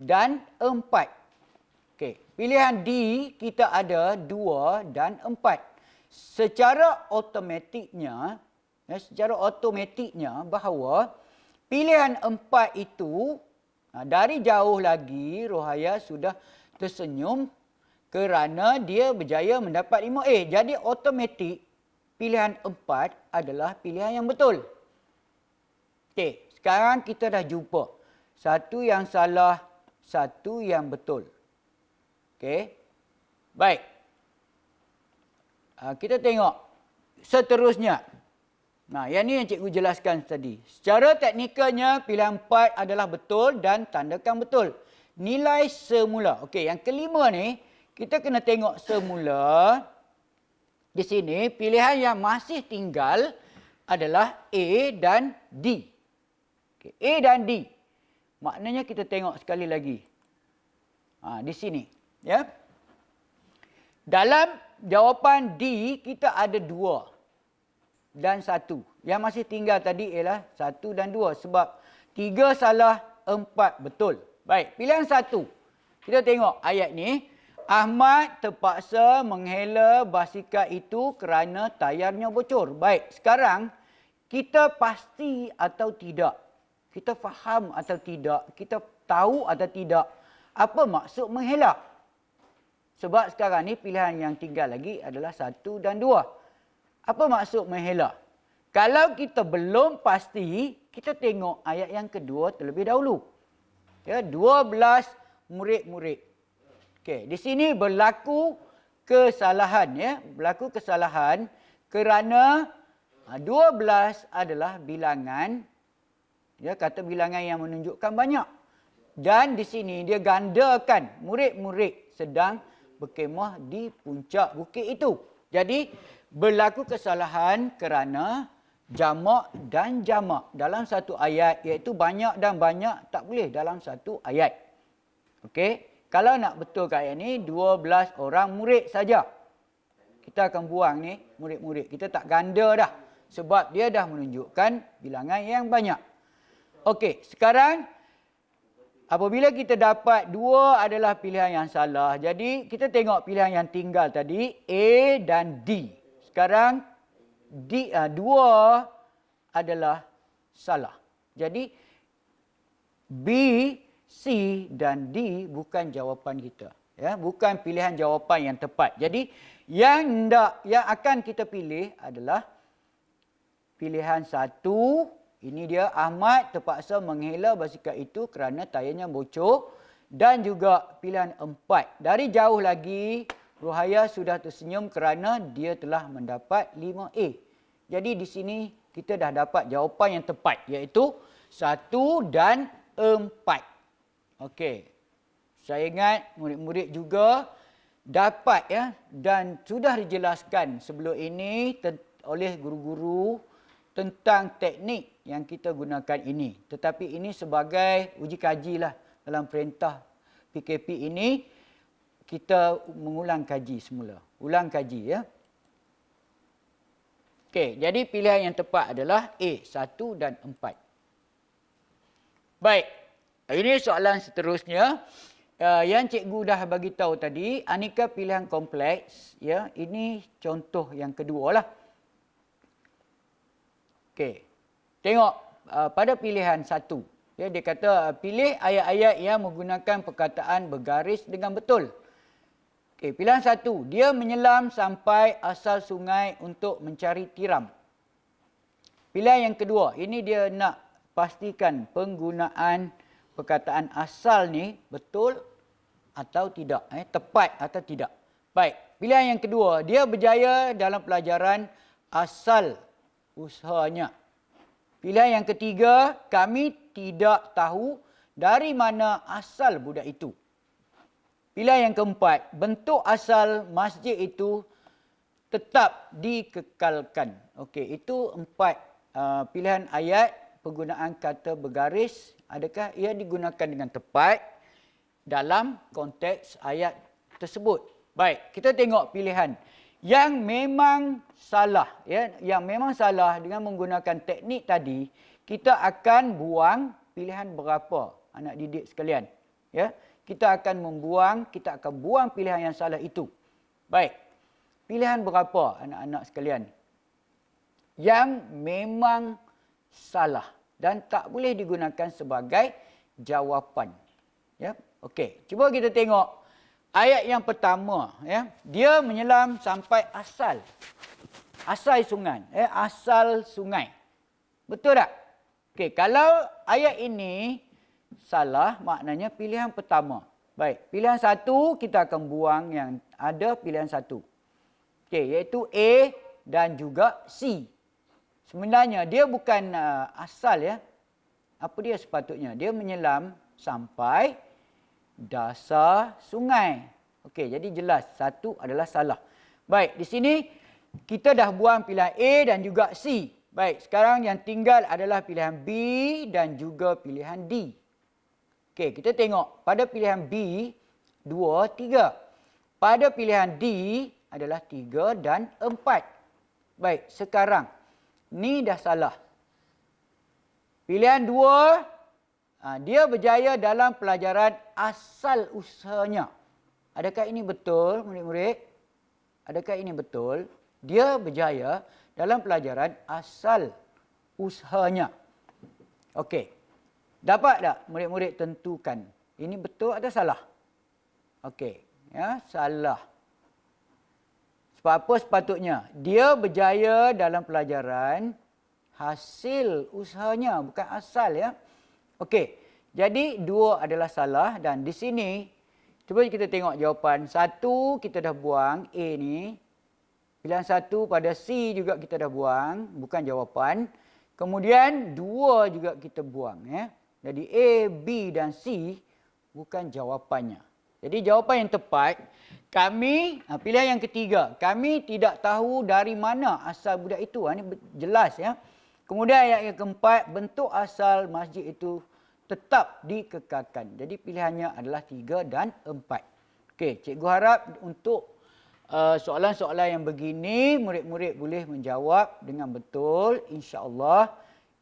dan 4. Okey, pilihan D kita ada 2 dan 4. Secara automatiknya bahawa pilihan 4 itu dari jauh lagi Rohaya sudah tersenyum kerana dia berjaya mendapat 5A. Jadi automatik pilihan 4 adalah pilihan yang betul. Okey, sekarang kita dah jumpa satu yang salah, satu yang betul. Okey. Baik. Kita tengok seterusnya. Nah, yang ni yang cikgu jelaskan tadi. Secara teknikalnya, pilihan 4 adalah betul dan tandakan betul. Nilai semula. Okey, yang kelima ni, kita kena tengok semula. Di sini, pilihan yang masih tinggal adalah A dan D. Okey, A dan D. Maknanya kita tengok sekali lagi. Di sini. Ya. Dalam jawapan D, kita ada 2. Dan 1. Yang masih tinggal tadi ialah 1 dan 2. Sebab 3 salah, 4 betul. Baik, pilihan 1. Kita tengok ayat ni. Ahmad terpaksa menghela basikal itu kerana tayarnya bocor. Baik, sekarang kita pasti atau tidak. Kita faham atau tidak. Kita tahu atau tidak. Apa maksud menghela? Sebab sekarang ni pilihan yang tinggal lagi adalah 1 dan 2. Apa maksud menghela? Kalau kita belum pasti, kita tengok ayat yang kedua terlebih dahulu. Ya, 12 murid-murid. Okey, di sini berlaku kesalahan ya, berlaku kesalahan kerana 12 adalah bilangan ya, kata bilangan yang menunjukkan banyak. Dan di sini dia gandakan murid-murid sedang berkemah di puncak bukit itu. Jadi berlaku kesalahan kerana jamak dan jamak dalam satu ayat, iaitu banyak dan banyak tak boleh dalam satu ayat. Okey, kalau nak betulkan ayat ni 12 orang murid saja. Kita akan buang ni murid-murid. Kita tak ganda dah sebab dia dah menunjukkan bilangan yang banyak. Okey, sekarang apabila kita dapat 2 adalah pilihan yang salah. Jadi kita tengok pilihan yang tinggal tadi A dan D. Sekarang D, 2 adalah salah. Jadi B, C dan D bukan jawapan kita. Ya, bukan pilihan jawapan yang tepat. Jadi yang akan kita pilih adalah pilihan 1. Ini dia, Ahmad terpaksa menghela basikal itu kerana tayarnya bocor. Dan juga pilihan 4. Dari jauh lagi Rohaya sudah tersenyum kerana dia telah mendapat 5A. Jadi di sini kita dah dapat jawapan yang tepat, iaitu 1 dan 4. Okey. Saya ingat murid-murid juga dapat ya, dan sudah dijelaskan sebelum ini oleh guru-guru tentang teknik yang kita gunakan ini. Tetapi ini sebagai uji kaji lah dalam perintah PKP ini. Kita mengulang kaji semula. Ulang kaji ya. Okey, jadi pilihan yang tepat adalah A, 1 dan 4. Baik. Ini soalan seterusnya. Yang cikgu dah bagi tahu tadi, aneka pilihan kompleks, ya, ini contoh yang kedua lah. Okey. Tengok pada pilihan 1. Ya, dia kata pilih ayat-ayat yang menggunakan perkataan bergaris dengan betul. Okey, pilihan 1, dia menyelam sampai asal sungai untuk mencari tiram. Pilihan yang kedua, ini dia nak pastikan penggunaan perkataan asal ni betul atau tidak, tepat atau tidak. Baik, pilihan yang kedua, dia berjaya dalam pelajaran asal usahanya. Pilihan yang ketiga, kami tidak tahu dari mana asal budak itu. Pilihan yang keempat, bentuk asal masjid itu tetap dikekalkan. Okey, itu 4 pilihan ayat penggunaan kata bergaris. Adakah ia digunakan dengan tepat dalam konteks ayat tersebut? Baik, kita tengok pilihan yang memang salah, ya, yang memang salah dengan menggunakan teknik tadi. Kita akan buang pilihan berapa, anak didik sekalian, ya. Kita akan buang pilihan yang salah itu. Baik. Pilihan berapa, anak-anak sekalian, yang memang salah dan tak boleh digunakan sebagai jawapan. Ya, okey. Cuba kita tengok ayat yang pertama. Ya, dia menyelam sampai asal sungai. Asal sungai. Betul tak? Okey. Kalau ayat ini salah, maknanya pilihan pertama. Baik. Pilihan 1 kita akan buang yang ada pilihan 1. Okey, iaitu A dan juga C. Sebenarnya dia bukan asal, ya. Apa dia sepatutnya? Dia menyelam sampai dasar sungai. Okey, jadi jelas 1 adalah salah. Baik, di sini kita dah buang pilihan A dan juga C. Baik, sekarang yang tinggal adalah pilihan B dan juga pilihan D. Okey, kita tengok pada pilihan B 2, 3. Pada pilihan D adalah 3 dan 4. Baik, sekarang ni dah salah. Pilihan 2, dia berjaya dalam pelajaran asal usahanya. Adakah ini betul, murid-murid? Adakah ini betul? Dia berjaya dalam pelajaran asal usahanya. Okey. Dapat tak murid-murid tentukan ini betul atau salah? Okey, ya, salah. Sebab apa sepatutnya? Dia berjaya dalam pelajaran hasil usahanya, bukan asal, ya. Okey, jadi 2 adalah salah dan di sini, cuba kita tengok jawapan. 1 kita dah buang, A ni. Pilihan 1 pada C juga kita dah buang, bukan jawapan. Kemudian 2 juga kita buang, ya. Jadi A, B dan C bukan jawapannya. Jadi jawapan yang tepat, kami, pilihan yang ketiga, kami tidak tahu dari mana asal budak itu. Ini jelas, ya. Kemudian ayat yang keempat, bentuk asal masjid itu tetap dikekalkan. Jadi pilihannya adalah 3 dan 4. Okey, cikgu harap untuk soalan-soalan yang begini, murid-murid boleh menjawab dengan betul. InsyaAllah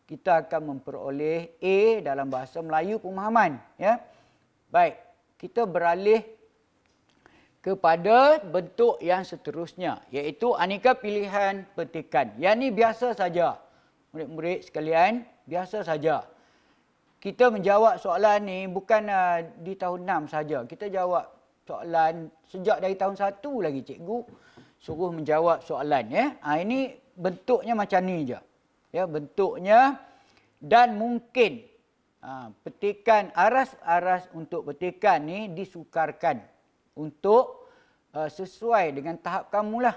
kita akan memperoleh A dalam bahasa Melayu pemahaman. Ya. Baik. Kita beralih kepada bentuk yang seterusnya, iaitu aneka pilihan petikan. Yang ini biasa saja, murid-murid sekalian, biasa saja. Kita menjawab soalan ni bukan di tahun 6 saja. Kita jawab soalan sejak dari tahun 1 lagi cikgu suruh menjawab soalan, ya. Ini bentuknya macam ni je. Ya, bentuknya dan mungkin petikan, aras-aras untuk petikan ni disukarkan untuk sesuai dengan tahap kamulah.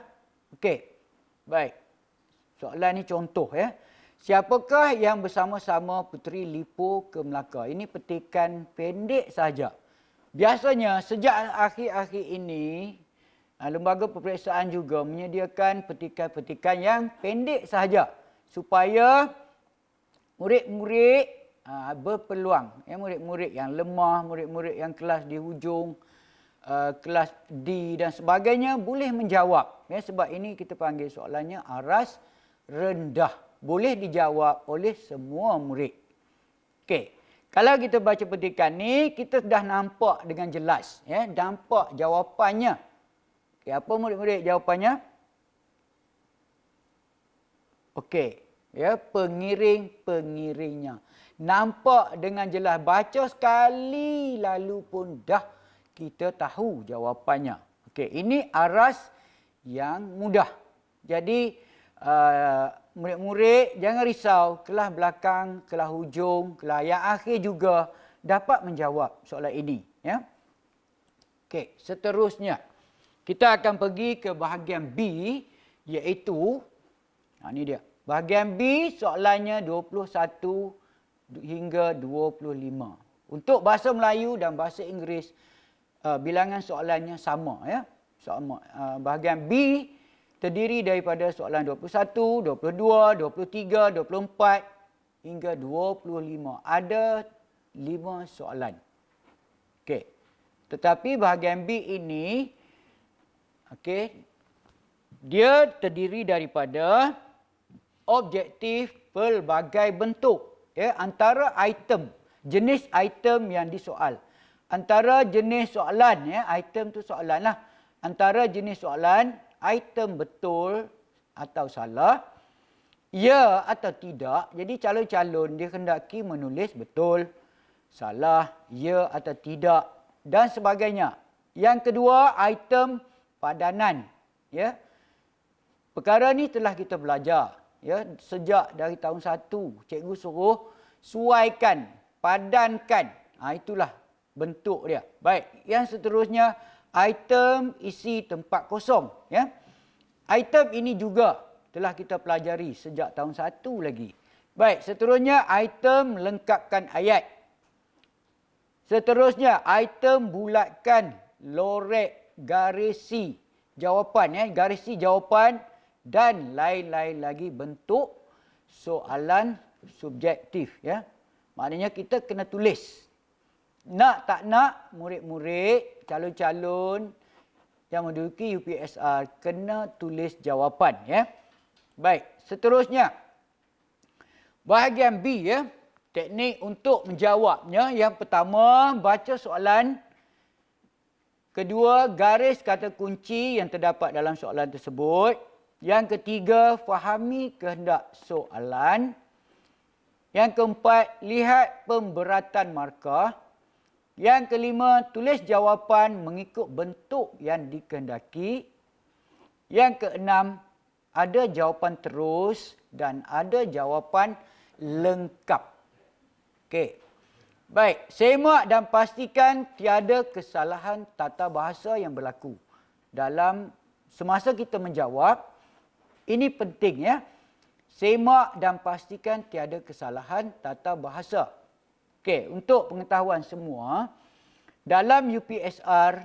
Okey. Baik. Soalan ni contoh, ya. Siapakah yang bersama-sama Puteri Lipo ke Melaka? Ini petikan pendek saja. Biasanya sejak akhir-akhir ini lembaga peperiksaan juga menyediakan petikan-petikan yang pendek sahaja supaya murid-murid berpeluang, ya, murid-murid yang lemah, murid-murid yang kelas di hujung, kelas D dan sebagainya boleh menjawab, ya, sebab ini kita panggil soalannya aras rendah, boleh dijawab oleh semua murid. Okey, Kalau kita baca petikan ni, kita dah nampak dengan jelas. Ya, nampak jawapannya. Okay, apa murid-murid jawapannya? Okey, ya, pengiring-pengiringnya. Nampak dengan jelas. Baca sekali lalu pun dah kita tahu jawapannya. Okey, ini aras yang mudah. Jadi, murid-murid jangan risau. Kelas belakang, kelas hujung, kelas yang akhir juga dapat menjawab soalan ini. Ya. Okey, seterusnya. Kita akan pergi ke bahagian B, iaitu ini dia. Bahagian B soalannya 21 hingga 25. Untuk bahasa Melayu dan bahasa Inggeris, bilangan soalannya sama. Ya. Sama. Bahagian B terdiri daripada soalan 21, 22, 23, 24 hingga 25. Ada 5 soalan. Okey. Tetapi bahagian B ini, okey, dia terdiri daripada objektif pelbagai bentuk. Ya, antara item, jenis item yang disoal. Antara jenis soalan, ya, item tu soalan lah. Antara jenis soalan, item betul atau salah, ya atau tidak. Jadi calon-calon dia hendaki menulis betul, salah, ya atau tidak dan sebagainya. Yang kedua, item padanan. Ya. Perkara ni telah kita belajar. Ya, sejak dari tahun 1, cikgu suruh suaikan, padankan. Itulah bentuk dia. Baik, yang seterusnya, item isi tempat kosong. Ya. Item ini juga telah kita pelajari sejak tahun 1 lagi. Baik, seterusnya item lengkapkan ayat. Seterusnya, item bulatkan lorek garisi jawapan. Ya. Garisi jawapan dan lain-lain lagi bentuk soalan subjektif. Ya. Maknanya kita kena tulis. Nak tak nak, murid-murid, calon-calon yang menduduki UPSR kena tulis jawapan. Ya. Baik, seterusnya. Bahagian B, ya. Teknik untuk menjawabnya. Yang pertama, baca soalan. Kedua, garis kata kunci yang terdapat dalam soalan tersebut. Yang ketiga, fahami kehendak soalan. Yang keempat, lihat pemberatan markah. Yang kelima, tulis jawapan mengikut bentuk yang dikehendaki. Yang keenam, ada jawapan terus dan ada jawapan lengkap. Okey. Baik, semak dan pastikan tiada kesalahan tata bahasa yang berlaku dalam semasa kita menjawab. Ini penting, ya. Semak dan pastikan tiada kesalahan tata bahasa. Okey, untuk pengetahuan semua, dalam UPSR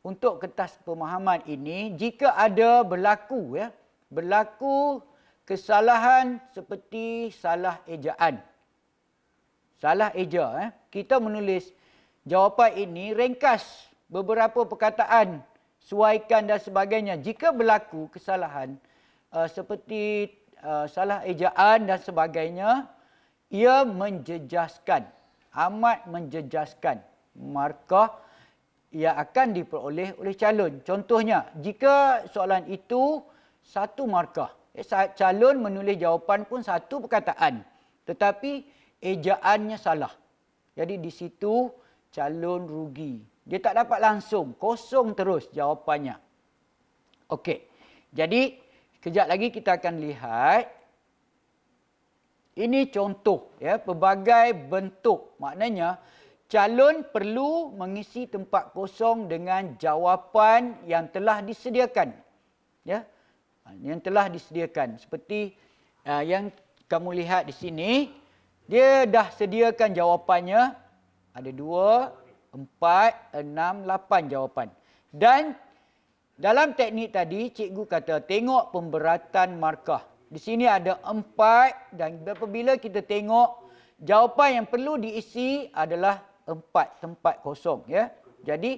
untuk kertas pemahaman ini, jika ada berlaku, ya, berlaku kesalahan seperti salah ejaan. Salah eja, kita menulis jawapan ini ringkas beberapa perkataan, suaikan dan sebagainya. Jika berlaku kesalahan seperti salah ejaan dan sebagainya, ia menjejaskan, amat menjejaskan markah yang akan diperoleh oleh calon. Contohnya, jika soalan itu 1 markah, calon menulis jawapan pun 1 perkataan, tetapi ejaannya salah. Jadi di situ calon rugi. Dia tak dapat langsung, kosong terus jawapannya. Okey. Jadi kejap lagi kita akan lihat. Ini contoh, ya, pelbagai bentuk. Maknanya calon perlu mengisi tempat kosong dengan jawapan yang telah disediakan. Ya. Yang telah disediakan seperti yang kamu lihat di sini. Dia dah sediakan jawapannya. Ada 2, 4, 6, 8 jawapan. Dan dalam teknik tadi, cikgu kata tengok pemberatan markah. Di sini ada 4 dan apabila kita tengok, jawapan yang perlu diisi adalah 4 tempat kosong. Ya. Jadi,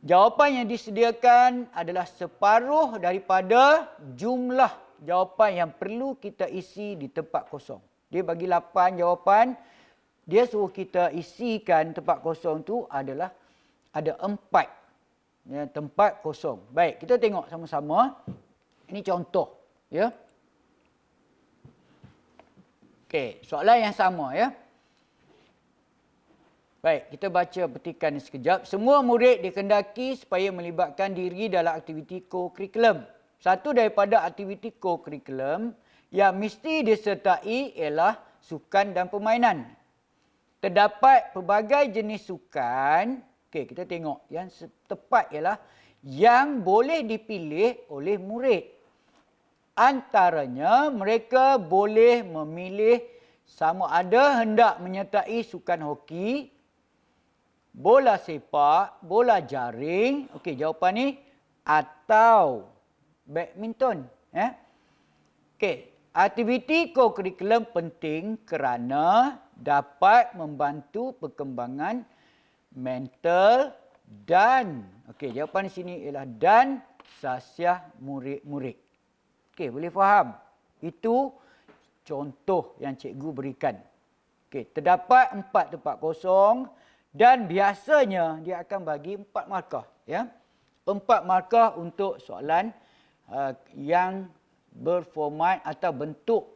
jawapan yang disediakan adalah separuh daripada jumlah jawapan yang perlu kita isi di tempat kosong. Dia bagi 8 jawapan, dia suruh kita isikan tempat kosong tu adalah ada 4 ya, tempat kosong. Baik, kita tengok sama-sama. Ini contoh. Ya. Okey, soalan yang sama ya. Baik, kita baca petikan ini sekejap. Semua murid dikendaki supaya melibatkan diri dalam aktiviti co-curriculum. Satu daripada aktiviti co-curriculum yang mesti disertai ialah sukan dan permainan. Terdapat pelbagai jenis sukan. Okey, kita tengok. Yang tepat ialah yang boleh dipilih oleh murid. Antaranya, mereka boleh memilih sama ada hendak menyertai sukan hoki, bola sepak, bola jaring, okey jawapan ni, atau badminton. Okey, aktiviti co-curriculum penting kerana dapat membantu perkembangan mental dan, okey jawapan di sini ialah dan sasiah murid-murid. Okey, boleh faham? Itu contoh yang cikgu berikan. Okey, terdapat 4 tempat kosong. Dan biasanya dia akan bagi 4 markah. Ya? 4 markah untuk soalan yang berformat atau bentuk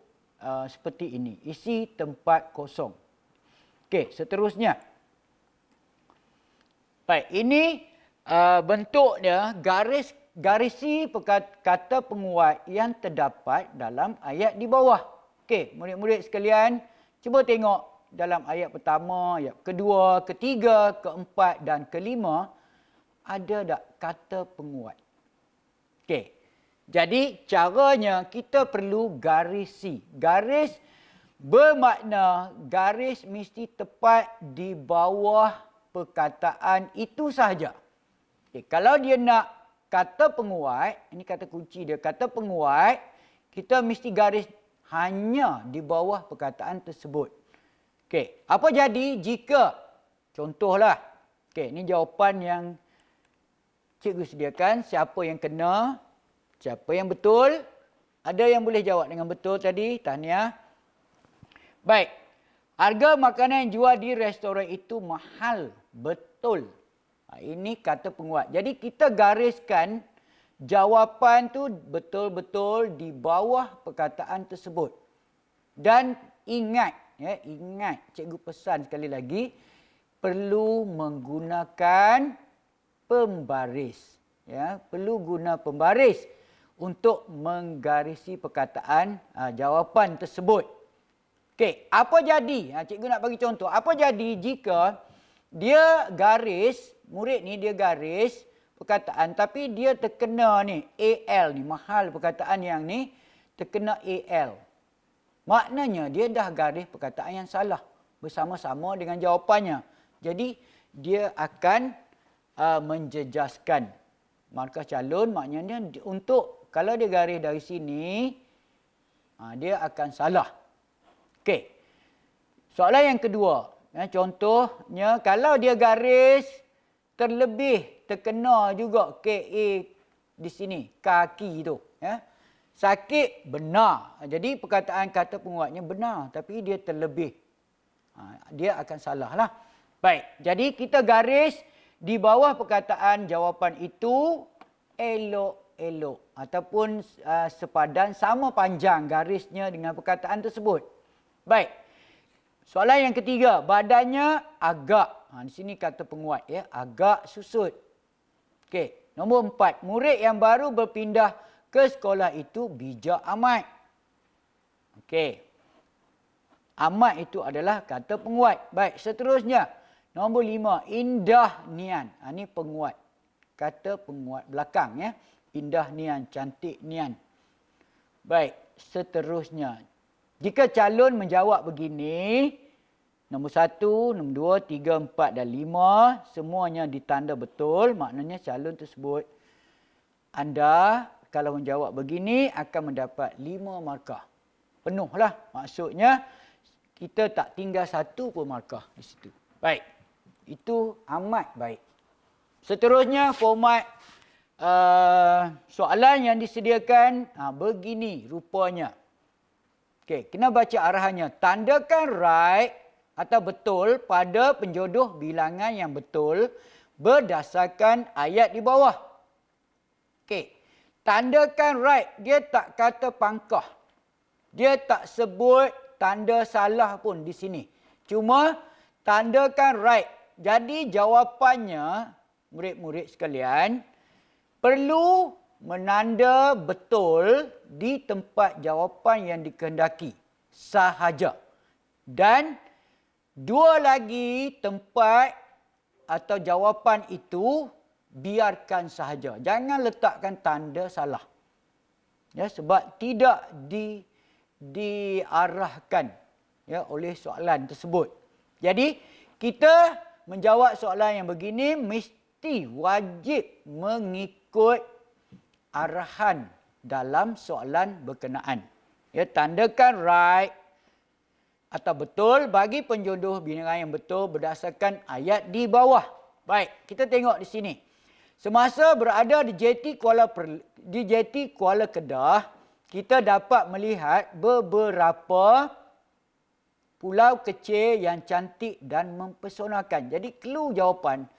seperti ini. Isi tempat kosong. Okey, seterusnya. Baik, ini bentuknya garisi kata penguat yang terdapat dalam ayat di bawah. Okey, murid-murid sekalian, cuba tengok. Dalam ayat pertama, ayat kedua, ketiga, keempat dan kelima, ada tak kata penguat? Okey. Jadi, caranya kita perlu garisi. Garis bermakna garis mesti tepat di bawah perkataan itu sahaja. Okey, kalau dia nak kata penguat, ini kata kunci dia, kata penguat, kita mesti garis hanya di bawah perkataan tersebut. Okey, apa jadi jika, contohlah, okey, ini jawapan yang cikgu sediakan, siapa yang kena, siapa yang betul, ada yang boleh jawab dengan betul tadi, tahniah. Baik, harga makanan yang jual di restoran itu mahal, betul. Ini kata penguat. Jadi kita gariskan jawapan tu betul-betul di bawah perkataan tersebut. Dan ingat, ya, ingat, cikgu pesan sekali lagi, perlu menggunakan pembaris. Ya, perlu guna pembaris untuk menggarisi perkataan jawapan tersebut. Okey, apa jadi? Cikgu nak bagi contoh. Apa jadi jika dia garis, murid ni dia garis perkataan tapi dia terkena ni AL ni, mahal perkataan yang ni terkena AL. Maknanya dia dah garis perkataan yang salah bersama-sama dengan jawapannya. Jadi dia akan menjejaskan markah calon. Maknanya untuk kalau dia garis dari sini, dia akan salah. Okey. Soalan yang kedua. Contohnya kalau dia garis terlebih terkena juga KA di sini, kaki tu. Ya. Sakit benar. Jadi perkataan kata penguatnya benar. Tapi dia terlebih. Dia akan salah lah. Baik. Jadi kita garis di bawah perkataan jawapan itu elok-elok. Ataupun sepadan sama panjang garisnya dengan perkataan tersebut. Baik. Soalan yang ketiga. Badannya agak. Di sini kata penguat. Ya, agak susut. Okey. Nombor 4. Murid yang baru berpindah ke sekolah itu bijak amat. Okey. Amat itu adalah kata penguat. Baik, seterusnya. Nombor 5. Indah nian. Ini penguat. Kata penguat belakang. Ya. Indah nian, cantik nian. Baik, seterusnya. Jika calon menjawab begini, nombor 1, nombor 2, 3, 4 dan 5, semuanya ditanda betul. Maknanya calon tersebut, anda kalau menjawab begini akan mendapat 5 markah. Penuhlah. Maksudnya kita tak tinggal 1 pun markah di situ. Baik. Itu amat baik. Seterusnya format soalan yang disediakan begini rupanya. Okey, kena baca arahannya. Tandakan right atau betul pada penjodoh bilangan yang betul berdasarkan ayat di bawah. Okey. Tandakan right, dia tak kata pangkah. Dia tak sebut tanda salah pun di sini. Cuma tandakan right. Jadi jawapannya, murid-murid sekalian, perlu menanda betul di tempat jawapan yang dikehendaki sahaja. Dan dua lagi tempat atau jawapan itu biarkan sahaja. Jangan letakkan tanda salah. Ya, sebab tidak diarahkan ya oleh soalan tersebut. Jadi kita menjawab soalan yang begini mesti wajib mengikut arahan dalam soalan berkenaan. Ya, tandakan right atau betul bagi penjodoh bilangan yang betul berdasarkan ayat di bawah. Baik, kita tengok di sini. Semasa berada di JT Kuala Kedah, kita dapat melihat beberapa pulau kecil yang cantik dan mempesonakan. Jadi clue jawapan,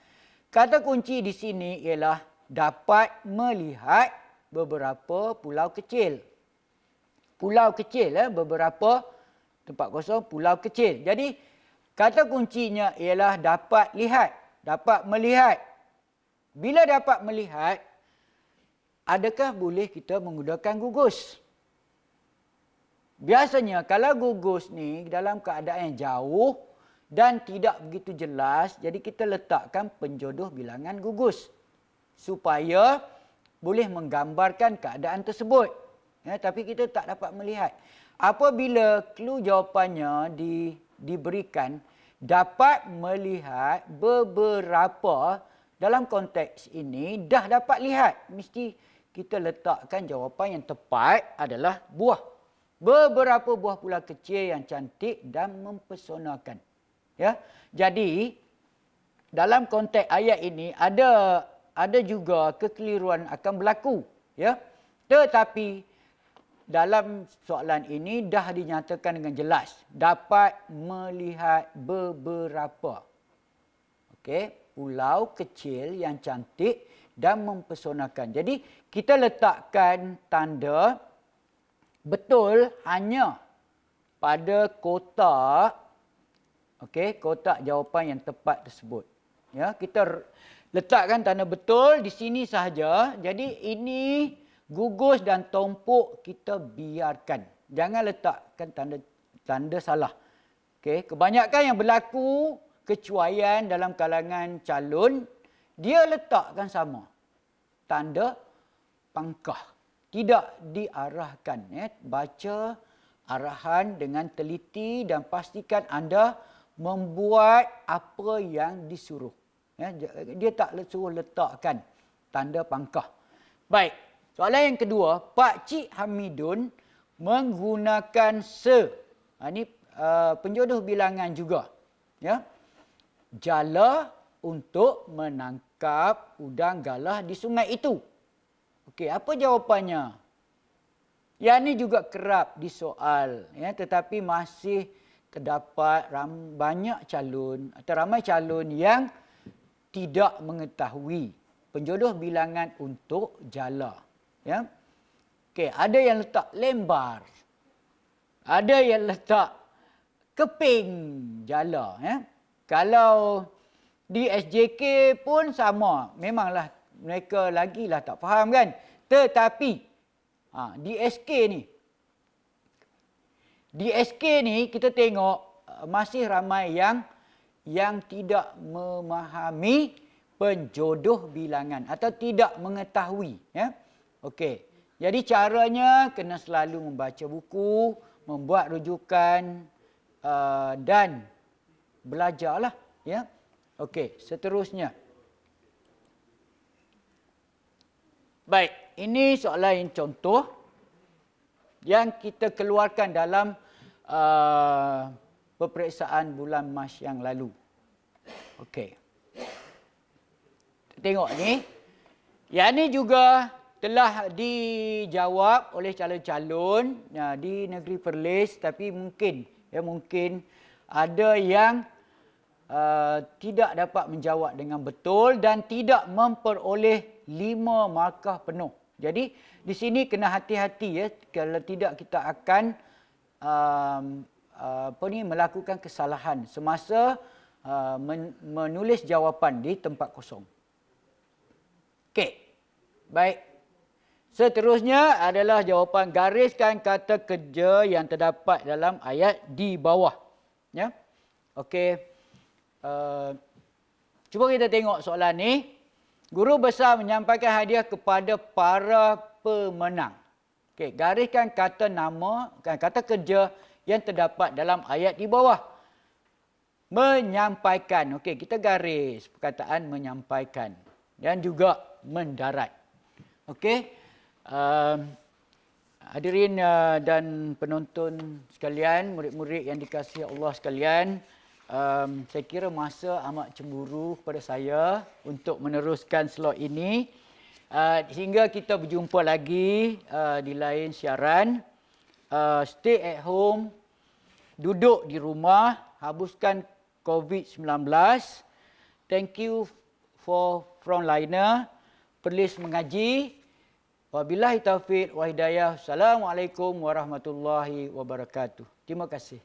kata kunci di sini ialah dapat melihat beberapa pulau kecil. Pulau kecil, beberapa tempat kosong, pulau kecil. Jadi kata kuncinya ialah dapat lihat, dapat melihat. Bila dapat melihat, adakah boleh kita menggunakan gugus? Biasanya kalau gugus ni dalam keadaan yang jauh dan tidak begitu jelas, jadi kita letakkan penjodoh bilangan gugus supaya boleh menggambarkan keadaan tersebut. Ya, tapi kita tak dapat melihat. Apabila clue jawapannya diberikan, dapat melihat beberapa, dalam konteks ini dah dapat lihat, mesti kita letakkan jawapan yang tepat adalah buah. Beberapa buah pulau kecil yang cantik dan mempesonakan. Ya. Jadi dalam konteks ayat ini ada juga kekeliruan akan berlaku, ya. Tetapi dalam soalan ini dah dinyatakan dengan jelas dapat melihat beberapa. Okey. Pulau kecil yang cantik dan mempesonakan. Jadi kita letakkan tanda betul hanya pada kotak, okey, kotak jawapan yang tepat tersebut. Ya, kita letakkan tanda betul di sini sahaja. Jadi ini gugus dan tompok kita biarkan. Jangan letakkan tanda salah. Okey, kebanyakan yang berlaku kecuaian dalam kalangan calon, dia letakkan sama. Tanda pangkah. Tidak diarahkan. Ya. Baca arahan dengan teliti dan pastikan anda membuat apa yang disuruh. Ya. Dia tak suruh letakkan tanda pangkah. Baik. Soalan yang kedua, Pak Cik Hamidun menggunakan se. Ini penjodoh bilangan juga. Ya. Jala untuk menangkap udang galah di sungai itu. Okey, apa jawapannya? Yang ini juga kerap disoal, ya, tetapi masih terdapat banyak calon atau ramai calon yang tidak mengetahui penjodoh bilangan untuk jala. Ya. Okey, ada yang letak lembar. Ada yang letak keping jala, ya. Kalau di SJK pun sama. Memanglah mereka lagilah tak faham kan. Tetapi di SK ni kita tengok masih ramai yang tidak memahami penjodoh bilangan atau tidak mengetahui. Ya? Okey. Jadi caranya kena selalu membaca buku, membuat rujukan dan belajarlah, ya. Okey, seterusnya. Baik, ini soalan yang contoh yang kita keluarkan dalam peperiksaan bulan Mac yang lalu. Okey. Tengok ni. Yang ni juga telah dijawab oleh calon-calon di Negeri Perlis, tapi mungkin ada yang tidak dapat menjawab dengan betul dan tidak memperoleh 5 markah penuh. Jadi di sini kena hati-hati ya, kalau tidak kita akan melakukan kesalahan semasa menulis jawapan di tempat kosong. Okey. Baik. Seterusnya adalah jawapan gariskan kata kerja yang terdapat dalam ayat di bawah. Ya. Okey. Cuba kita tengok soalan ni. Guru besar menyampaikan hadiah kepada para pemenang. Okey, gariskan kata nama, kata kerja yang terdapat dalam ayat di bawah. Menyampaikan. Okey, kita garis perkataan menyampaikan dan juga mendarat. Okey. Hadirin dan penonton sekalian, murid-murid yang dikasihi Allah sekalian, saya kira masa amat cemburu kepada saya untuk meneruskan slot ini. Sehingga kita berjumpa lagi di lain siaran. Stay at home, duduk di rumah, habuskan COVID-19. Thank you for frontliner. Perlis mengaji. Wabillahi taufiq wa hidayah. Assalamualaikum warahmatullahi wabarakatuh. Terima kasih.